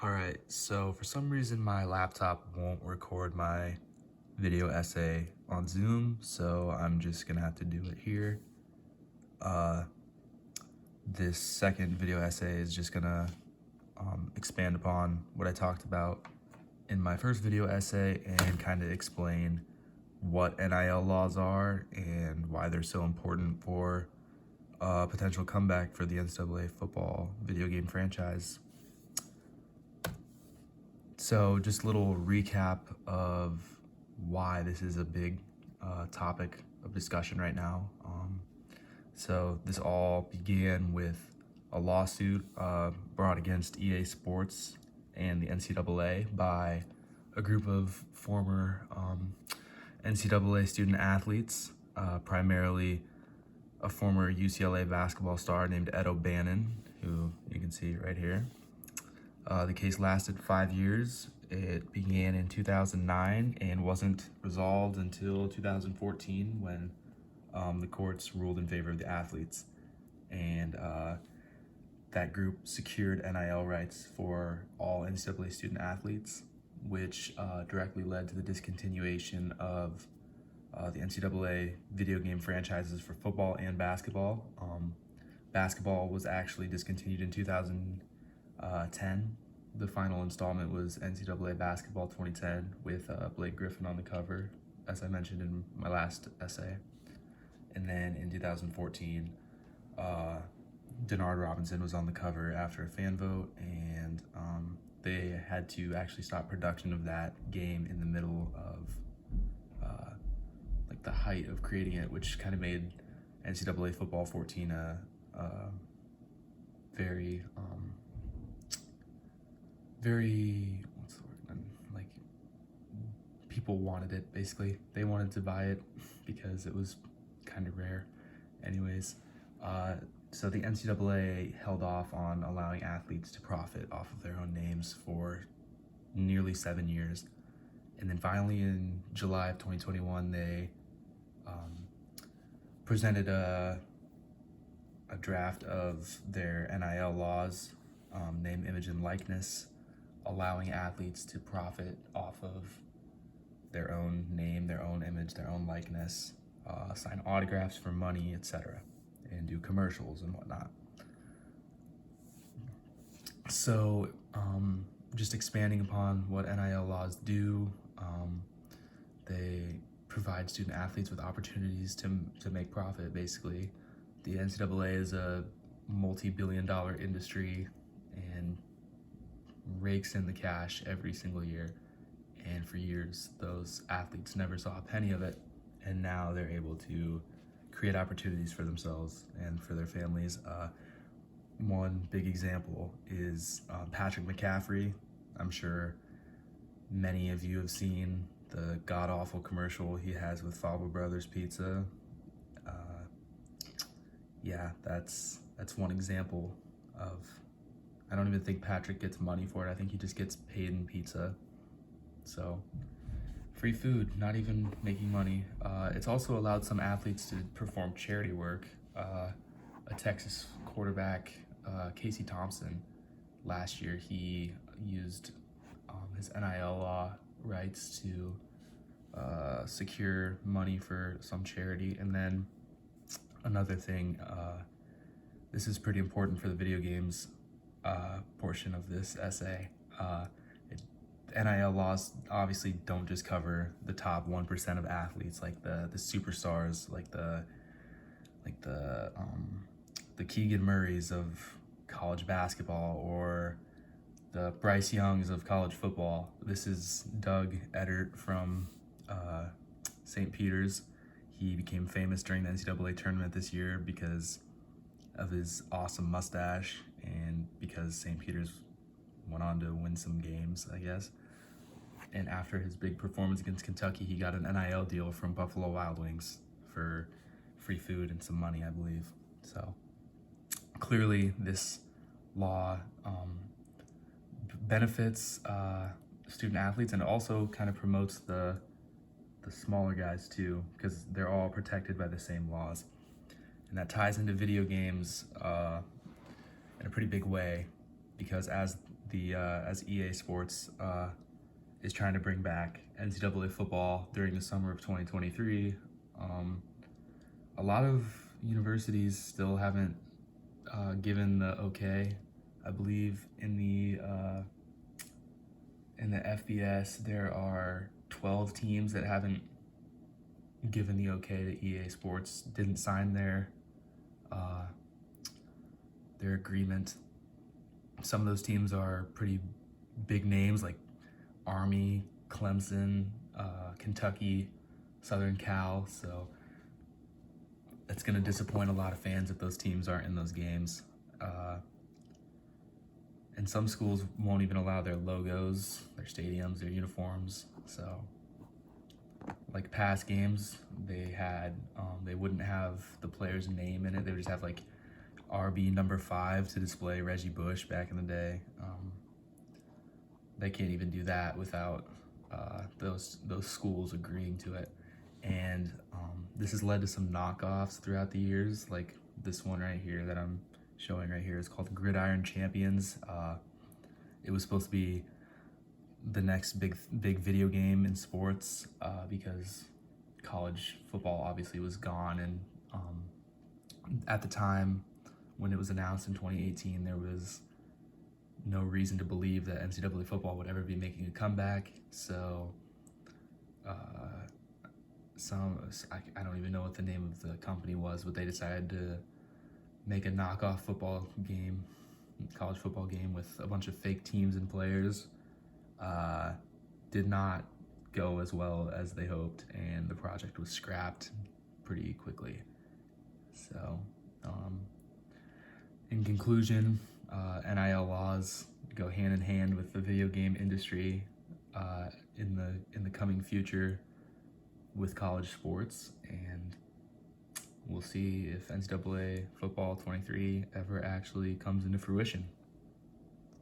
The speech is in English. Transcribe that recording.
Alright, so for some reason my laptop won't record my video essay on Zoom, so I'm just gonna have to do it here. This second video essay is just gonna expand upon what I talked about in my first video essay and kind of explain what NIL laws are and why they're so important for a potential comeback for the NCAA football video game franchise. So just a little recap of why this is a big topic of discussion right now. So this all began with a lawsuit brought against EA Sports and the NCAA by a group of former NCAA student athletes, primarily a former UCLA basketball star named Ed O'Bannon, who you can see right here. The case lasted 5 years. It began in 2009 and wasn't resolved until 2014 when the courts ruled in favor of the athletes. And that group secured NIL rights for all NCAA student athletes, which directly led to the discontinuation of the NCAA video game franchises for football and basketball. Basketball was actually discontinued in 2010. The final installment was NCAA Basketball 2010 with Blake Griffin on the cover, as I mentioned in my last essay. And then in 2014, Denard Robinson was on the cover after a fan vote, and they had to actually stop production of that game in the middle of like the height of creating it, which kind of made NCAA Football 14 a very what's the word? Like, people wanted it, basically. They wanted to buy it because it was kind of rare. Anyways, so the NCAA held off on allowing athletes to profit off of their own names for nearly 7 years. And then finally in July of 2021, they presented a draft of their NIL laws, name, image, and likeness, allowing athletes to profit off of their own name, their own image, their own likeness, sign autographs for money, etc., and do commercials and whatnot. So just expanding upon what NIL laws do, they provide student athletes with opportunities to make profit, basically. The NCAA is a multi-billion-dollar industry and rakes in the cash every single year, and for years those athletes never saw a penny of it, and now they're able to create opportunities for themselves and for their families. One big example is Patrick McCaffrey. I'm sure many of you have seen the god-awful commercial he has with Fava Brothers Pizza. Yeah, that's one example of, I don't even think Patrick gets money for it. I think he just gets paid in pizza. So, free food, not even making money. It's also allowed some athletes to perform charity work. A Texas quarterback, Casey Thompson, last year he used his NIL law rights to secure money for some charity. And then another thing, this is pretty important for the video games portion of this essay. NIL laws obviously don't just cover the top 1% of athletes, like the superstars, like the Keegan Murrays of college basketball or the Bryce Youngs of college football. This is Doug Edert from St. Peter's. He became famous during the NCAA tournament this year because of his awesome mustache and because St. Peter's went on to win some games, I guess. And after his big performance against Kentucky, he got an NIL deal from Buffalo Wild Wings for free food and some money, I believe. So clearly this law benefits student athletes, and also kind of promotes the smaller guys too, because they're all protected by the same laws. And that ties into video games in a pretty big way, because as as EA Sports is trying to bring back NCAA football during the summer of 2023. A lot of universities still haven't given the okay. I believe in the FBS there are 12 teams that haven't given the okay to EA Sports, didn't sign their agreement. Some of those teams are pretty big names like Army, Clemson, Kentucky, Southern Cal, so it's going to disappoint a lot of fans if those teams aren't in those games. And some schools won't even allow their logos, their stadiums, their uniforms. So, like past games, they wouldn't have the player's name in it. They would just have like RB number 5 to display Reggie Bush back in the day. They can't even do that without those schools agreeing to it. And this has led to some knockoffs throughout the years, like this one right here that I'm showing right here is called Gridiron Champions. It was supposed to be the next big video game in sports because college football obviously was gone, and at the time when it was announced in 2018, there was no reason to believe that NCAA football would ever be making a comeback. So I don't even know what the name of the company was, but they decided to make a knockoff football game, college football game with a bunch of fake teams and players. Did not go as well as they hoped, and the project was scrapped pretty quickly. So, in conclusion, NIL laws go hand in hand with the video game industry in the coming future with college sports, and we'll see if NCAA football 23 ever actually comes into fruition.